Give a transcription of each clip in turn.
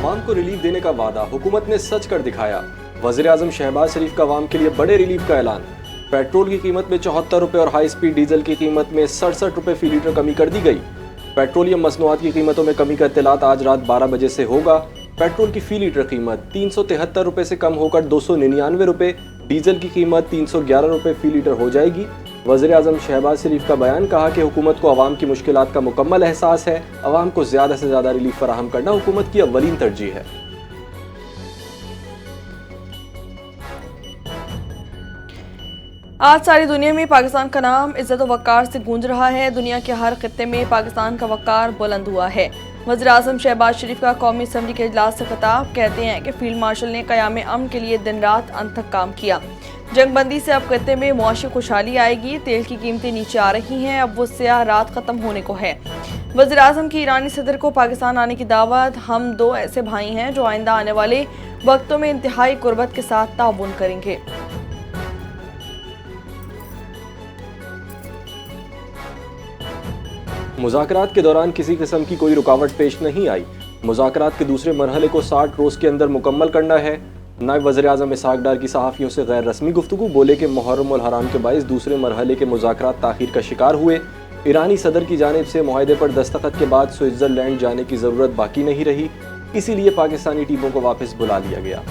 अवाम को रिलीफ देने का वादा, हुकूमत ने सच कर दिखाया। वज़ीर-ए-आज़म शहबाज शरीफ का अवाम के लिए बड़े रिलीफ का ऐलान। पेट्रोल की कीमत में 74 रुपये और हाई स्पीड डीजल की कीमत में 67 रुपये फी लीटर कमी कर दी गई। पेट्रोलियम मसनूआत की कीमतों में कमी का इत्तलात आज रात 12 बजे से होगा। पेट्रोल की फी लीटर कीमत 373 रुपये से कम होकर 299 रुपये, डीजल की कीमत 311 रुपये फी लीटर हो जाएगी। वज़ीर-ए-आज़म शहबाज शरीफ का बयान, कहा कि हुकूमत को अवाम की मुश्किलात का मुकम्मल एहसास है। अवाम को ज़्यादा से ज़्यादा रिलीफ फराहम करना हुकूमत की अव्वलीन तरजीह है। आज सारी दुनिया में पाकिस्तान का नाम इज्जत व वक़ार से गूंज रहा है। दुनिया के हर खित्ते में पाकिस्तान का वक़ार बुलंद हुआ है। वज़ीर-ए-आज़म शहबाज शरीफ का कौमी असम्बली के इजलास से खिताब, कहते हैं कि फील्ड मार्शल ने क़याम अमन के लिए दिन रात अंत तक काम किया। जंगबंदी से अब खित्ते में मुआशी खुशहाली आएगी। तेल की कीमतें नीचे आ रही हैं, अब वो स्याह रात ख़त्म होने को है। वज़ीर-ए-आज़म की ईरानी सदर को पाकिस्तान आने की दावत। हम दो ऐसे भाई हैं जो आइंदा आने वाले वक्तों में इंतहाई कुर्बत के साथ ताउन करेंगे। मुज़ाकरात के दौरान किसी किस्म की कोई रुकावट पेश नहीं आई। मुज़ाकरात के दूसरे मरहले को 60 रोज़ के अंदर मुकम्मल करना है। नायब वज़ीर-ए-आज़म इसहाक़ डार की सहाफ़ियों से गैर रस्मी गुफ्तगू, बोले कि मुहर्रम और हराम के बाइस दूसरे मरहले के मुज़ाकरात ताख़ीर का शिकार हुए। ईरानी सदर की जानिब से मुआहदे पर दस्तखत के बाद स्विट्ज़रलैंड जाने की ज़रूरत बाकी नहीं रही, इसीलिए पाकिस्तानी टीमों को वापस बुला लिया गया।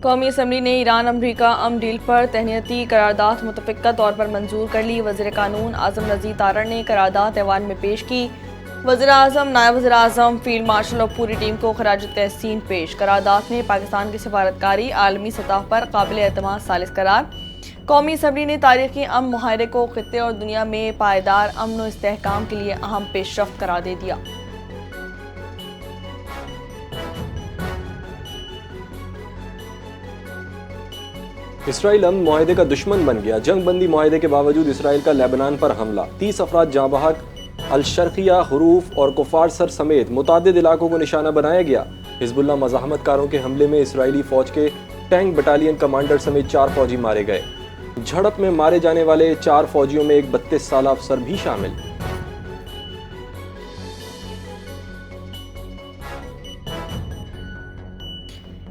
कौमी असम्बली ने ईरान अमरीका अमन डील पर तहनीती करारदाद मुतफ़िक़ा तौर पर मंजूर कर ली। वज़ीर कानून आज़म नज़ीर तारड़ ने करारदाद ऐवान में पेश की। वज़ीर-ए-आज़म, नायब वज़ीर-ए-आज़म, फील्ड मार्शल और पूरी टीम को खराज तहसीन पेश। करारदाद में पाकिस्तान की सिफारतकारी आलमी सतह पर काबिल एतमाद सालिस करार। कौमी असम्बली ने तारीख़ी अमन मुआहदे को खित्ते और दुनिया में पायदार अमन व इस्तेहकाम के लिए अहम पेशरफ्त करार दे दिया। इसराइल अमन मुआहदे का दुश्मन बन गया। जंग बंदी मुआहदे के बावजूद इसराइल का लेबनान पर हमला, 30 अफराद जाँ बहक। अल-शर्क़िया, हुरूफ और कुफार सर समेत मुतादिद इलाकों को निशाना बनाया गया। हिज़्बुल्लाह मज़ाहमतकारों के हमले में इसराइली फ़ौज के टैंक बटालियन कमांडर समेत 4 फ़ौजी मारे गए। झड़प में मारे जाने वाले 4 फ़ौजियों में एक 32 साला अफसर भी शामिल।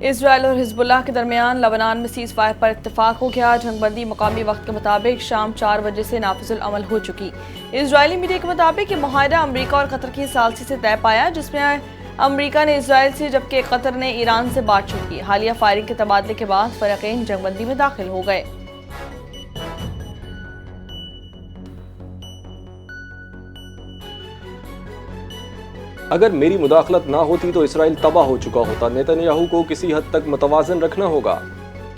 इसराइल और हिज़्बुल्लाह के दरमियान लबनान में सीज़ फायर पर इत्तफाक हो गया। जंगबंदी मकामी वक्त के मुताबिक शाम 4 बजे से नाफिजुल अमल हो चुकी। इजरायली मीडिया के मुताबिक ये मुआहदा अमरीका और कतर की सालसी से तय पाया, जिसमें अमरीका ने इसराइल से जबकि कतर ने ईरान से बातचीत की। हालिया फायरिंग के तबादले के बाद फ़रीक़ैन जंगबंदी में दाखिल हो गए। अगर मेरी मुदाखलत ना होती तो इसराइल तबाह हो चुका होता। नेतन्याहू को किसी हद तक मुतवाज़न रखना होगा।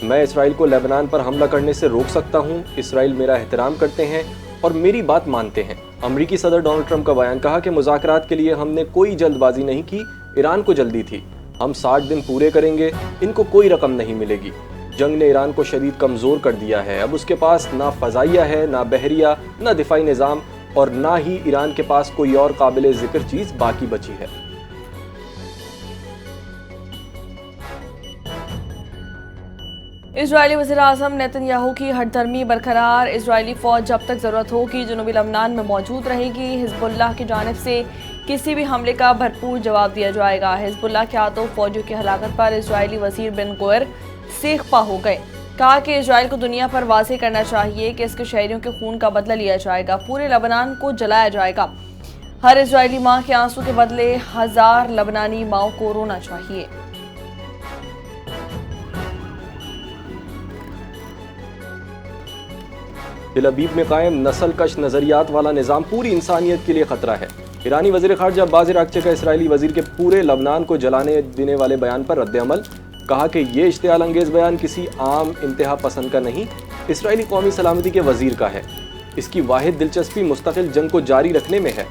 मैं इसराइल को लेबनान पर हमला करने से रोक सकता हूँ। इसराइल मेरा एहतराम करते हैं और मेरी बात मानते हैं। अमरीकी सदर डोनाल्ड ट्रंप का बयान, कहा कि मुज़ाकरात के लिए हमने कोई जल्दबाजी नहीं की, ईरान को जल्दी थी। हम 60 दिन पूरे करेंगे, इनको कोई रकम नहीं मिलेगी। जंग ने ईरान को शदीद कमज़ोर कर दिया है। अब उसके पास ना फ़ज़ाइया है, ना बहरिया, ना दिफाई निज़ाम और ना ही ईरान के पास कोई और काबिल ज़िक्र चीज़ बाकी बची है। इजरायली वज़ीर-ए-आज़म नेतन्याहू की हठधर्मी बरकरार। इजरायली फ़ौज जब तक ज़रूरत होगी जनूबी लबनान में मौजूद रहेगी। हिज़्बुल्लाह की जानिब से किसी भी हमले का भरपूर जवाब दिया जाएगा। हिज़्बुल्लाह के हाथों फ़ौजियों की हलाकत पर इजरायली वज़ीर बिन गोयर सेख्पा हो गए। कहा कि इजराइल को दुनिया पर वाज़ेह करना चाहिए कि इसके शहरियों के खून का बदला लिया जाएगा। पूरे लबनान को जलाया जाएगा। हर इजरायली माँ के आंसू के बदले 1000 लबनानी माओं को रोना चाहिए। तेल अवीव में कायम नस्ल कश नजरियात वाला निज़ाम पूरी इंसानियत के लिए खतरा है। ईरानी वज़ीर ख़ारजा अब्बास अराग़ची का इसराइली वज़ीर के पूरे लबनान को जलाने देने वाले बयान पर रद्द-ए-अमल। कहा कि ये इश्तियाल अंगेज़ बयान किसी आम इंतहा पसंद का नहीं, इसराइली कौमी सलामती के वज़ीर का है। इसकी वाहिद दिलचस्पी मुस्तकिल जंग को जारी रखने में है।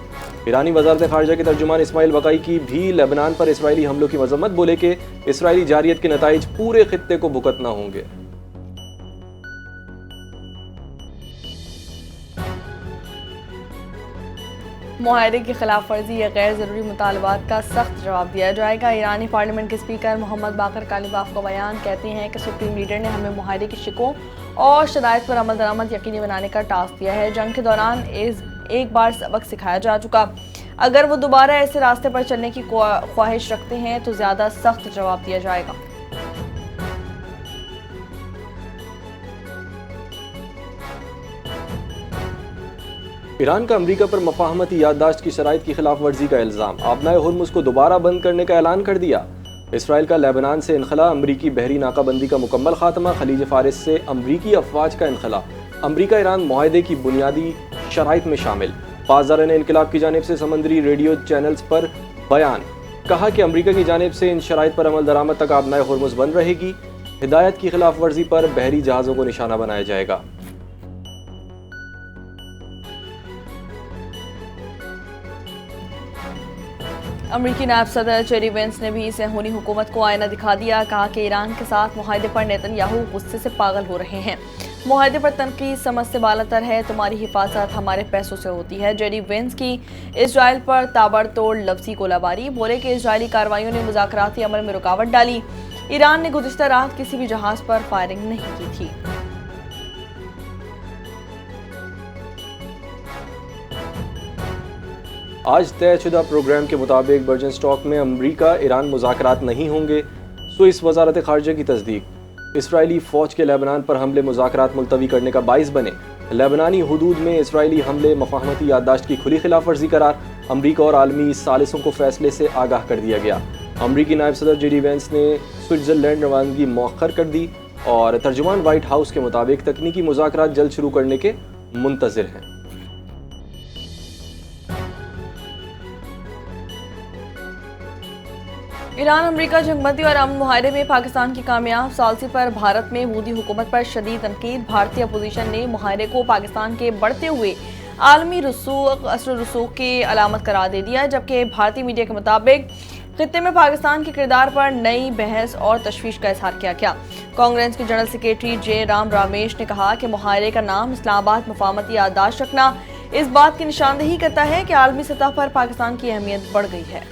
ईरानी वज़ारत ख़ारजा के तर्जुमान इस्माइल बक़ाई की भी लेबनान पर इसराइली हमलों की मज़म्मत, बोले कि इसराइली जारियत के नताइज पूरे खित्ते को भुगतना होंगे। मुआहदे की खिलाफ वर्जी या गैर ज़रूरी मुतालबात का सख्त जवाब दिया जाएगा। ईरानी पार्लियामेंट के स्पीकर मोहम्मद बाकर कालिबाफ का बयान कहते हैं कि सुप्रीम लीडर ने हमें मुआहदे की शिकों और शराइत पर अमल दरामद यकीनी बनाने का टास्क दिया है। जंग के दौरान एक बार सबक सिखाया जा चुका, अगर वो दोबारा ऐसे रास्ते पर चलने की ख्वाहिश रखते हैं तो ज़्यादा सख्त जवाब दिया जाएगा। ईरान का अमरीका पर मफाहमती याददाश्त की शराइत की खिलाफ वर्जी का इल्ज़ाम। आबनाए हुर्मुज़ को दोबारा बंद करने का ऐलान कर दिया। इसराइल का लेबनान से इनखला, अमरीकी बहरी नाकाबंदी का मुकम्मल खात्मा, खलीज फारिस से अमरीकी अफवाज का इनखला। अमरीका ईरान मुआहदे की बुनियादी शराइत में शामिल। पासदारान इनकलाब की जानिब से समंदरी रेडियो चैनल्स पर बयान। कहा कि अमरीका की जानिब से इन शराइत पर अमल दरामद तक आबनाए हुर्मुज़ बंद रहेगी। हिदायत की खिलाफ वर्जी पर बहरी जहाज़ों को निशाना बनाया जाएगा। अमरीकी नायब सदर जेरी वेंस ने भी सेहूनी हुकूमत को आईना दिखा दिया। कहा कि ईरान के साथ मुआहदे पर नेतन्याहू गुस्से से पागल हो रहे हैं। मुआहदे पर तनकीद समझ से बालातर है, तुम्हारी हिफाजत हमारे पैसों से होती है। जेरी वेंस की इसराइल पर ताबड़तोड़ लफ्जी गोलाबारी। बोले कि इसराइली कार्रवाइयों ने मुज़ाकराती अमल में रुकावट डाली। ईरान ने गुज़िश्ता रात किसी भी जहाज़ पर फायरिंग नहीं की थी। आज तयशुदा प्रोग्राम के मुताबिक बर्जन स्टॉक में अमरीका ईरान मुज़ाकरात नहीं होंगे। स्विस वज़ारत ख़ारजा की तस्दीक। इसराइली फ़ौज के लेबनान पर हमले मुज़ाकरात मुलतवी करने का बाइस बने। लेबनानी हुदूद में इसराइली हमले मफाहमती याददाश्त की खुली खिलाफ वर्जी करार। अमरीका और आलमी सालिसों को फैसले से आगाह कर दिया गया। अमरीकी नायब सदर जेडी वेंस ने स्विट्ज़रलैंड रवानगी मौखर कर दी और तर्जुमान वाइट हाउस के मुताबिक तकनीकी मुज़ाकरात जल्द शुरू करने के मुंतज़िर हैं। ईरान अमरीका जंगबंदी और अमन मुआहदे में पाकिस्तान की कामयाब सालसी पर भारत में मोदी हुकूमत पर शदीद तनकीद। भारतीय अपोजिशन ने मुआहदे को पाकिस्तान के बढ़ते हुए आलमी असर रसूख की अलामत करार दे दिया, जबकि भारतीय मीडिया के मुताबिक खित्ते में पाकिस्तान के किरदार पर नई बहस और तशवीश का इजहार किया गया। कांग्रेस के जनरल सेक्रेटरी जे राम रामेश ने कहा कि मुआहदे का नाम इस्लामाबाद मफाहमती याददाश्त रखना इस बात की निशानदेही करता है कि आलमी सतह पर पाकिस्तान की अहमियत बढ़ गई है।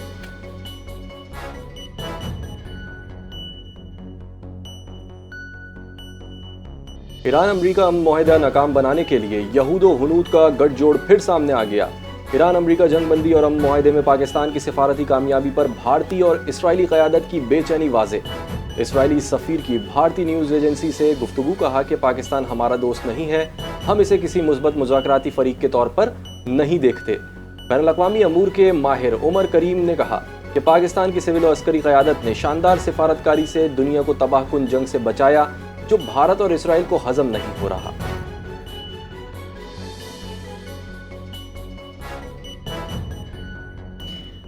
ईरान अमरीका अमन मुआहदा नाकाम बनाने के लिए यहूद व हुनूद का गठजोड़ फिर सामने आ गया। ईरान अमरीका जंगबंदी और अमन मुआहदे में पाकिस्तान की सिफारती कामयाबी पर भारतीय और इसराइली क़यादत की बेचैनी वाज़े। इसराइली सफ़ीर की भारतीय न्यूज़ एजेंसी से गुफ्तगू। कहा कि पाकिस्तान हमारा दोस्त नहीं है, हम इसे किसी मुस्बत मुज़ाकराती फ़रीक के तौर पर नहीं देखते। बैनुल-अक़वामी अमूर के माहिर उमर करीम ने कहा कि पाकिस्तान की सिविल और अस्करी क़यादत ने शानदार सिफारतकारी से दुनिया को तबाहकुन जंग से बचाया, जो भारत और इसराइल को हजम नहीं हो रहा।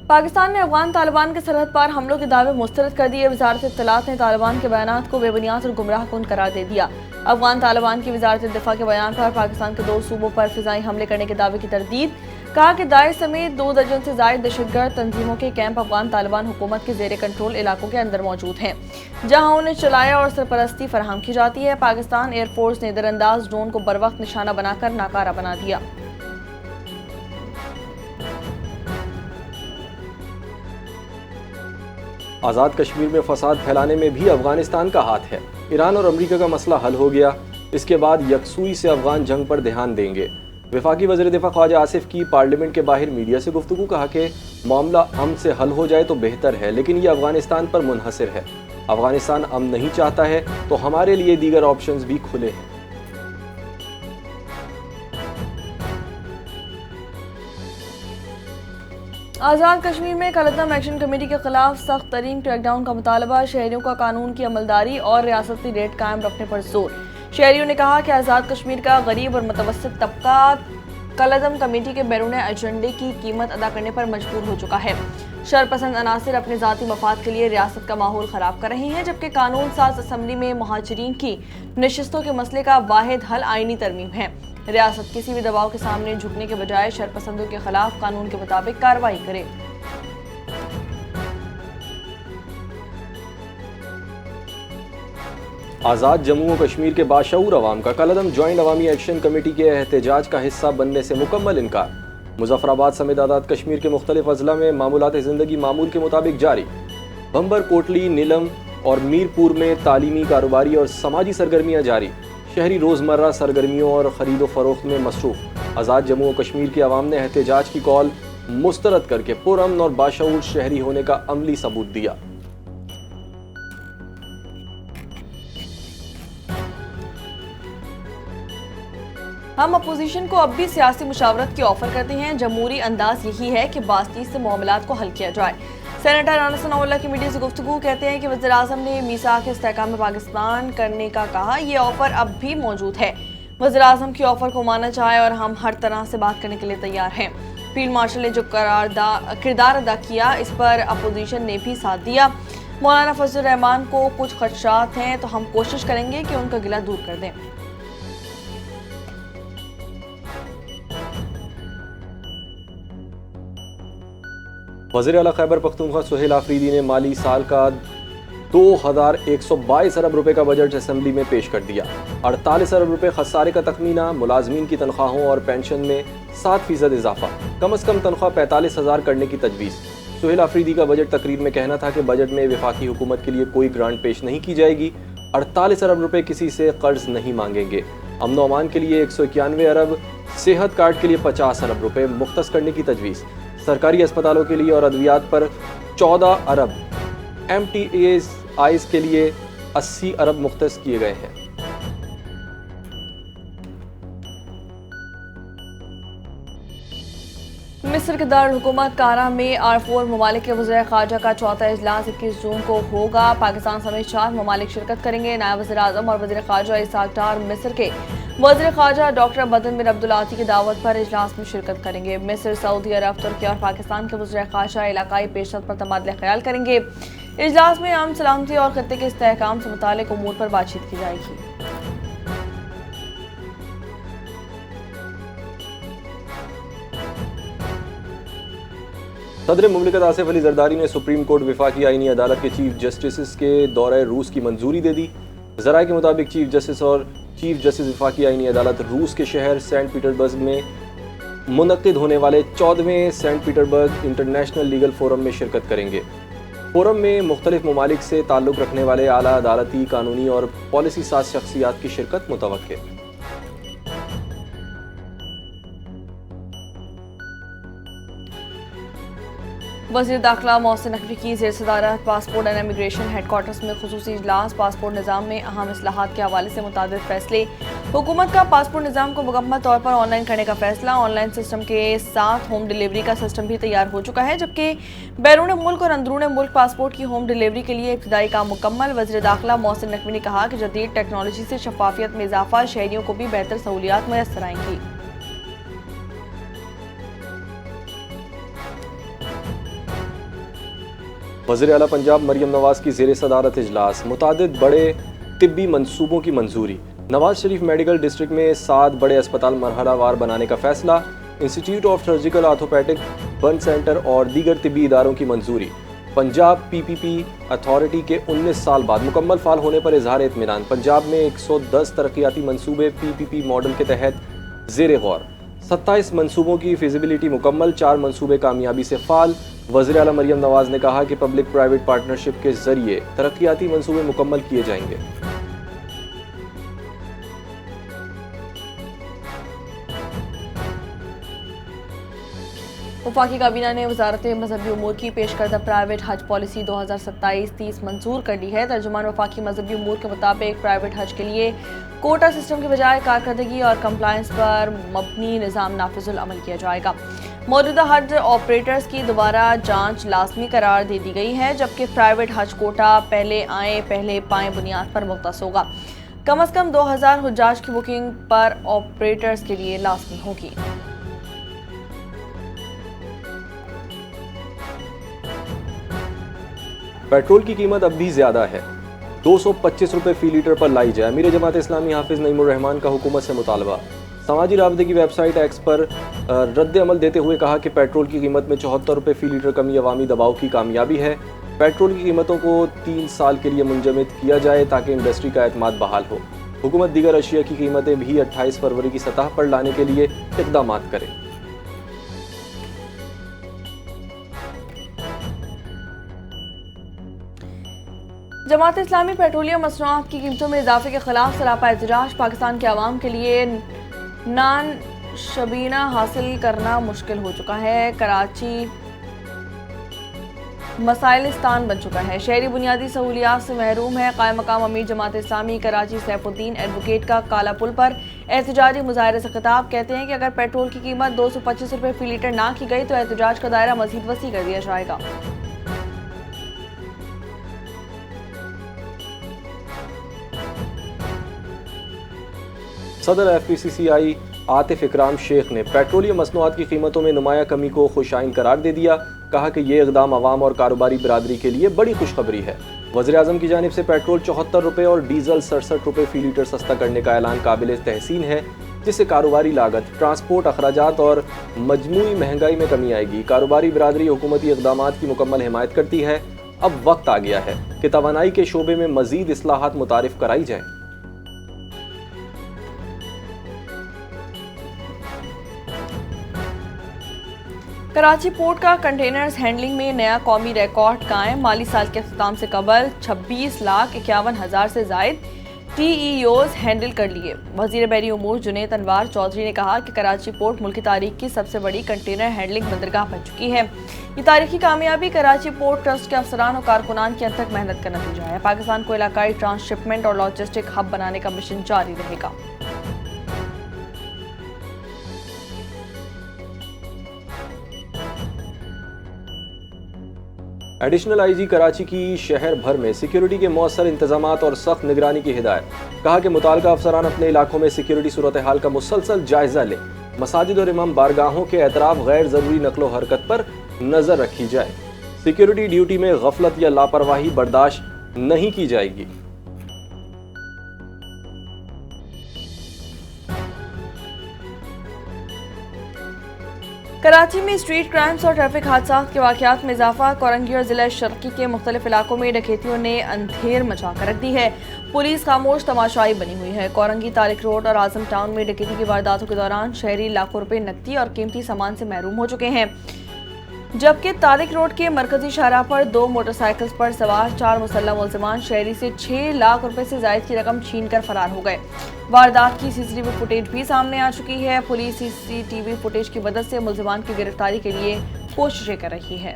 पाकिस्तान ने अफगान तालिबान के सरहद पार हमलों के दावे मुस्तरद कर दिए। वजारत इत्तलात ने तालिबान के बयान को बेबुनियाद और गुमराह कुन करार दे दिया। अफगान तालिबान की वजारत दिफा के बयान पर पाकिस्तान के 2 सूबों पर फिजाई हमले करने के दावे की तरदीद। कहा कि दाइश समेत 2 दर्जन से जायद दहशतगर्द तंजीमों के कैंप अफगान तालिबान हुकूमत के जेर कंट्रोल इलाकों के अंदर मौजूद हैं, जहां उन्हें चलाया और सरपरस्ती फराहम की जाती है। पाकिस्तान एयरफोर्स ने दरअंदाज ड्रोन को बरवक्त निशाना बनाकर नाकारा बना दिया। आज़ाद कश्मीर में फसाद फैलाने में भी अफगानिस्तान का हाथ है। ईरान और अमरीका का मसला हल हो गया, इसके बाद यकसुई से अफगान जंग पर ध्यान देंगे। वफाकी वज़ीर दिफा ख्वाजा आसिफ की पार्लियामेंट के बाहर मीडिया से गुफ्तगू। कहा कि मामला अमन से हल हो जाए तो बेहतर है, लेकिन यह अफगानिस्तान पर मुनहसर है। अफगानिस्तान अमन नहीं चाहता है तो हमारे लिए दीगर ऑप्शंस भी खुले हैं। आज़ाद कश्मीर में कलअदम एक्शन कमेटी के खिलाफ सख्त तरीन क्रैकडाउन का मुतालबा। शहरियों का कानून की अमलदारी और रियासती रेट कायम रखने पर जोर। शहरियों ने कहा कि आज़ाद कश्मीर का गरीब और मुतवस्सित तबका कलअदम कमेटी के बैरून एजेंडे की कीमत अदा करने पर मजबूर हो चुका है। शरपसंद अनासिर अपने ज़ाती मफाद के लिए रियासत का माहौल ख़राब कर रहे हैं, जबकि कानून साज असम्बली में मुहाजिरीन की नशिस्तों के मसले का वाहिद हल आईनी तरमीम है। रियासत किसी भी दबाव के सामने झुकने के बजाय शरपसंदों के खिलाफ कानून के मुताबिक कार्रवाई करे। आज़ाद जम्मू और कश्मीर के बाशऊर अवाम का कलअदम ज्वाइंट अवामी एक्शन कमेटी के एहतजाज का हिस्सा बनने से मुकम्मल इनकार। मुजफ्फराबाद समेत आज़ाद कश्मीर के मुख्तलिफ अजला में मामूलात ज़िंदगी मामूल के मुताबिक जारी। बम्बर, कोटली, नीलम और मीरपुर में तालीमी, कारोबारी और समाजी सरगर्मियाँ जारी। शहरी रोज़मर्रा सरगर्मियों और ख़रीदो फरोख्त में मसरूफ़। आज़ाद जम्मू और कश्मीर की आवाम ने एहतजाज की कॉल मुस्तरद करके पुरअमन और बाशऊर शहरी होने का अमली सबूत दिया। हम अपोजिशन को अब भी सियासी मुशावरत की ऑफर करते हैं। जमहूरी अंदाज यही है कि बातचीत से मामलात को हल किया जाए। सेनेटर राना सनाउल्लाह की मीडिया से गुफ्तगू कहते हैं कि वज़ीर आज़म ने मीसाक इस्तेहकाम में पाकिस्तान करने का कहा, ये ऑफर अब भी मौजूद है। वज़ीर आज़म की ऑफर को माना जाए और हम हर तरह से बात करने के लिए तैयार हैं। फील्ड मार्शल ने जो किरदार अदा किया, इस पर अपोजिशन ने भी साथ दिया। मौलाना फजलुर रहमान को कुछ खदशात हैं तो हम कोशिश करेंगे कि उनका गिला दूर कर दें। वज़ीर आला खैबर पख्तूनख्वा सुहेल आफरीदी ने माली साल का 2122 अरब रुपए का बजट असेंबली में पेश कर दिया। 48 अरब रुपए खसारे का तखमीना, मुलाजमीन की तनख्वाहों और पेंशन में 7% इजाफा, कम अज़ कम तनख्वाह 45,000 करने की तजवीज़। सुहेल आफरीदी का बजट तकरीर में कहना था कि बजट में वफाकी हुकूमत के लिए कोई ग्रांट पेश नहीं की जाएगी। 48 अरब रुपए किसी से कर्ज नहीं मांगेंगे। अमन व अमान के लिए 191 अरब, सेहत कार्ड के लिए 50 अरब रुपए मुख्तस करने की तजवीज़। सरकारी अस्पतालों के लिए और अद्वियात पर 14 अरब, MTAs के लिए 80 अरब मुख्तस किए गए हैं। मिस्र के दारुल हुकूमत कारा में R4 ममालिक के वज़ीर ख़ारजा का चौथा इजलास 21 जून को होगा। पाकिस्तान समेत 4 ममालिक शिरकत करेंगे। नायब वज़ीर आज़म और वज़ीर ख़ारजा इसाक डार मिस्र के वज़ीर ख़ारजा डॉक्टर बदन बिन अब्दुल आती की दावत पर इजलास में शिरकत करेंगे। मिस्र, सऊदी अरब, तुर्की और पाकिस्तान के वज़ीर ख़ारजा इलाकाई पेशरफ्त पर तबादला ख्याल करेंगे। इजलास में अमन, सलामती और खत्ते के इस्तेहकाम से मुताल्लिक़ उमूर पर बातचीत की जाएगी। सदर मुमलिकत आसिफ अली जरदारी ने सुप्रीम कोर्ट वफाकी आईनी अदालत के चीफ जस्टिस के दौरे रूस की मंजूरी दे दी। ज़राए के मुताबिक चीफ जस्टिस और चीफ जस्टिस वफाकी आईनी अदालत रूस के शहर सेंट पीटर्सबर्ग में मुनक्किद होने वाले 14वें Saint Petersburg international legal forum में शिरकत करेंगे। फोरम में मुख्तलिफ ममालिक से ताल्लुक़ रखने वाले आला अदालती, कानूनी और पॉलिसी साज शख्सियात की शिरकत मुतवक्किल। वज़ीर दाखिला मोहसिन नकवी की ज़ेर सदारत पासपोर्ट एंड इमिग्रेशन हेडक्वार्टर्स में खुसूसी इजलास। पासपोर्ट निज़ाम में अहम इस्लाहात के हवाले से मुतादिद फैसले। हुकूमत का पासपोर्ट निज़ाम को मुकम्मल तौर पर ऑनलाइन करने का फैसला। ऑनलाइन सिस्टम के साथ होम डिलीवरी का सिस्टम भी तैयार हो चुका है, जबकि बैरून मुल्क और अंदरून मुल्क पासपोर्ट की होम डिलीवरी के लिए इब्तिदाई काम मुकम्मल। वज़ीर दाखिला मोहसिन नकवी ने कहा कि जदीद टेक्नोलॉजी से शफाफियत में इजाफा, शहरियों को भी बेहतर सहूलियात मैसर आएंगी। वज़ीर आला पंजाब मरियम नवाज की ज़ेर सदारत इजलास। मुतादिद बड़े तिब्बी मंसूबों की मंजूरी। नवाज शरीफ मेडिकल डिस्ट्रिक्ट में 7 बड़े अस्पताल मरहलावार बनाने का फैसला। Institute of surgical orthopaedic, burn centre और दीगर तिब्बी इदारों की मंजूरी। पंजाब PPP अथॉरिटी के 19 साल बाद मुकम्मल फाल होने पर इजहार इत्मीनान। पंजाब में 110 तरक्याती मंसूबे PPP मॉडल के तहत ज़ेर गौर। 27 मंसूबों की फिजिबिलिटी मुकम्मल, 4 मंसूबे कामयाबी से फाल। वज़ीर आला मरियम नवाज ने कहा कि पब्लिक प्राइवेट पार्टनरशिप के जरिए तरक्याती मंसूबे मुकम्मल किए जाएंगे। वफाकी काबीना ने वजारत मजहबी उमूर की पेश करदा प्राइवेट हज पॉलिसी 2027-30 मंजूर कर ली है। तर्जुमान वफाकी मजहबी उमूर के मुताबिक प्राइवेट हज के लिए कोटा सिस्टम के बजाय कारकर्दगी और कंप्लायंस पर मबनी निज़ाम नाफिजुल अमल किया जाएगा। मौजूदा हज ऑपरेटर्स की दोबारा जांच लाजमी करार दे दी गई है, जबकि प्राइवेट हज कोटा पहले आए पहले पाएं बुनियाद पर मुख्तस होगा। कम अज़ कम 2000 हुज्जाज की बुकिंग पर ऑपरेटर्स के लिए लाजमी होगी। पेट्रोल की कीमत अब भी ज़्यादा है, 225 रुपये फ़ी लीटर पर लाई जाए। अमीर जमात इस्लामी हाफिज़ नईमुर रहमान का हुकूमत से मुतालबा। समाजी राबते की वेबसाइट एक्स पर रद्द अमल देते हुए कहा कि पेट्रोल की कीमत में 74 रुपये फ़ी लीटर कमी अवामी दबाव की कामयाबी है। पेट्रोल की कीमतों को 3 साल के लिए मुंजमद किया जाए ताकि इंडस्ट्री का एतमाद बहाल हो। हुकूमत दीगर अशिया की कीमतें भी 28 फरवरी की सतह पर लाने के लिए इक़दामात करे। जमात इस्लामी पेट्रोलियम मसनूआत की कीमतों में इजाफे के खिलाफ सरापा एहतजाज। पाकिस्तान के अवाम के लिए नान शबीना हासिल करना मुश्किल हो चुका है। कराची मसाइलिस्तान बन चुका है। शहरी बुनियादी सहूलियात से महरूम है। कायम मकाम अमीर जमात इस्लामी कराची सैफुद्दीन एडवोकेट का काला पुल पर एहतजाजी मुजाहरे से खिताब। कहते हैं कि अगर पेट्रोल की कीमत 225 रुपये फी लीटर ना की गई तो एहतजाज का दायरा मजीद वसी कर दिया जाएगा। सदर FPCCI आतिफ इकराम शेख ने पेट्रोलियम मसनूआत की कीमतों में नुमाया कमी को खुशाइन करार दे दिया। कहा कि ये इकदाम अवाम और कारोबारी बिरादरी के लिए बड़ी खुशखबरी है। वज़ीर-ए-आज़म की जानिब से पेट्रोल 74 रुपये और डीजल 67 रुपये फी लीटर सस्ता करने का ऐलान काबिल तहसीन है, जिससे कारोबारी लागत, ट्रांसपोर्ट अखराजात और मजमूई महंगाई में कमी आएगी। कारोबारी बिरादरी हुकूमती इकदामात की मुकम्मल हिमायत करती है। अब वक्त आ गया है कि तवानाई के शोबे में मजीद इस्लाहात मुतारिफ कराई जाए। कराची पोर्ट का कंटेनर्स हैंडलिंग में नया कौमी रिकॉर्ड कायम। माली साल के अख्ताम से कबल 26,51,000 से जायद TEOs हैंडल कर लिए। वजीर बहरी उमूर जुनैद अनवार चौधरी ने कहा कि कराची पोर्ट मुल्क की तारीख की सबसे बड़ी कंटेनर हैंडलिंग बंदरगाह बन चुकी है। ये तारीखी कामयाबी कराची पोर्ट ट्रस्ट के अफसरान और कारकुनान की अथक मेहनत का नतीजा है। पाकिस्तान को इलाकाई ट्रांसशिपमेंट और लॉजिस्टिक हब बनाने का मिशन जारी रहेगा। एडिशनल IG कराची की शहर भर में सिक्योरिटी के मौसर इंतजामात और सख्त निगरानी की हिदायत। कहा कि मुताल्लिका अफसरान अपने इलाकों में सिक्योरिटी सूरत हाल का मुसलसल जायजा लें। मसाजिद और इमाम बारगाहों के एतराफ गैर ज़रूरी नकलो हरकत पर नज़र रखी जाए। सिक्योरिटी ड्यूटी में गफलत या लापरवाही बर्दाश्त नहीं की जाएगी। कराची में स्ट्रीट क्राइम्स और ट्रैफिक हादसा के वाकयात में इजाफा। कोरंगी और जिला शर्की के मुख्तलिफ इलाकों में डकैतियों ने अंधेर मचा कर रख दी है। पुलिस खामोश तमाशाई बनी हुई है। कोरंगी तारिक रोड और आजम टाउन में डकैती की वारदातों के दौरान शहरी लाखों रुपए नकदी और कीमती सामान से महरूम हो चुके हैं, जबकि तारिक रोड के मरकजी शाहराह पर 2 मोटरसाइकिल्स पर सवार 4 मुसल्लह मुलजिमान शहरी से 6 लाख रुपए से जायद की रकम छीन कर फरार हो गए। वारदात की CCTV फुटेज भी सामने आ चुकी है। पुलिस CCTV फुटेज की मदद से मुलजिमान की गिरफ्तारी के लिए कोशिशें कर रही है।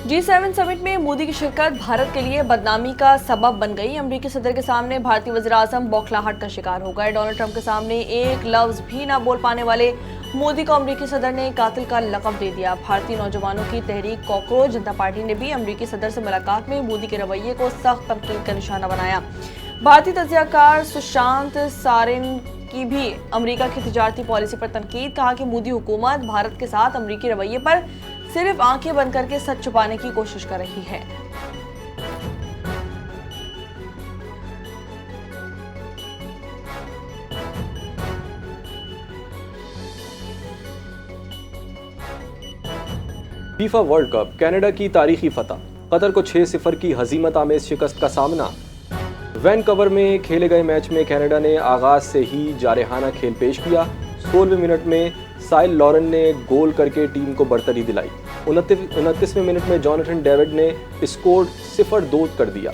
G7 समिट में मोदी की शिरकत भारत के लिए बदनामी का सबब बन गई। अमेरिकी सदर के सामने भारतीय वज़ीर-ए-आज़म बौखलाहट का शिकार हो गए। डोनाल्ड ट्रंप के सामने एक लफ्ज भी ना बोल पाने वाले मोदी को अमेरिकी सदर ने कातिल का लक़ब दे दिया। भारतीय नौजवानों की तहरीक कॉकरोच जनता पार्टी ने भी अमेरिकी सदर से मुलाकात में मोदी के रवैये को सख्त तनकीद का निशाना बनाया। भारतीय तज्ज़ियाकार सुशांत सारिन की भी अमेरिका की तिजारती पॉलिसी पर तनकीद। कहा कि मोदी हुकूमत भारत के साथ अमेरिकी रवैये पर सिर्फ आंखें बंद करके सच छुपाने की कोशिश कर रही है। फीफा वर्ल्ड कप, कनाडा की तारीखी फतह। कतर को 6-0 की हजीमत आमेज शिकस्त का सामना। वैनकवर में खेले गए मैच में कनाडा ने आगाज से ही जारहाना खेल पेश किया। 16वें मिनट में साइल लॉरेन ने गोल करके टीम को बढ़तरी दिलाई। 29वें मिनट में जॉनथन डेविड ने स्कोर 0-2 कर दिया।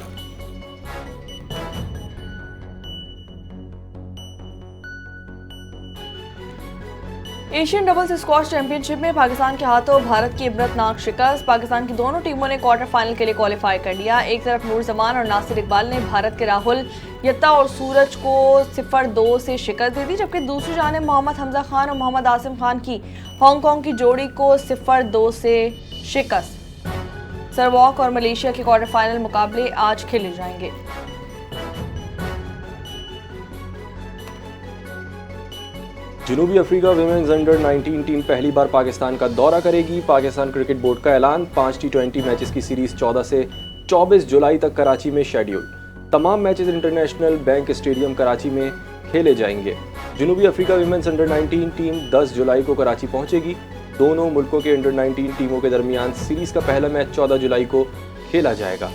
एशियन डबल्स स्क्वॉश चैंपियनशिप में पाकिस्तान के हाथों भारत की इबरतनाक शिकस्त। पाकिस्तान की दोनों टीमों ने क्वार्टर फाइनल के लिए क्वालिफाई कर लिया। एक तरफ नूर जमान और नासिर इकबाल ने भारत के राहुल यत्ता और सूरज को 0-2 से शिकस्त दी थी, जबकि दूसरी जानिब मोहम्मद हमजा खान और मोहम्मद आसिम खान की हांगकांग की जोड़ी को 0-2 से शिकस्त। सरवॉक और मलेशिया के क्वार्टर फाइनल मुकाबले आज खेले जाएंगे। जनूबी अफ्रीका विमेंस अंडर 19 टीम पहली बार पाकिस्तान का दौरा करेगी। पाकिस्तान क्रिकेट बोर्ड का ऐलान। 5 T20 मैचेस की सीरीज 14 से 24 जुलाई तक कराची में शेड्यूल। तमाम matches international bank stadium Karachi में खेले जाएंगे। जनूबी अफ्रीका विमेंस अंडर 19 टीम 10 जुलाई को कराची पहुंचेगी। दोनों मुल्कों के अंडर 19 टीमों के दरमियान सीरीज का पहला मैच 14 जुलाई को खेला जाएगा।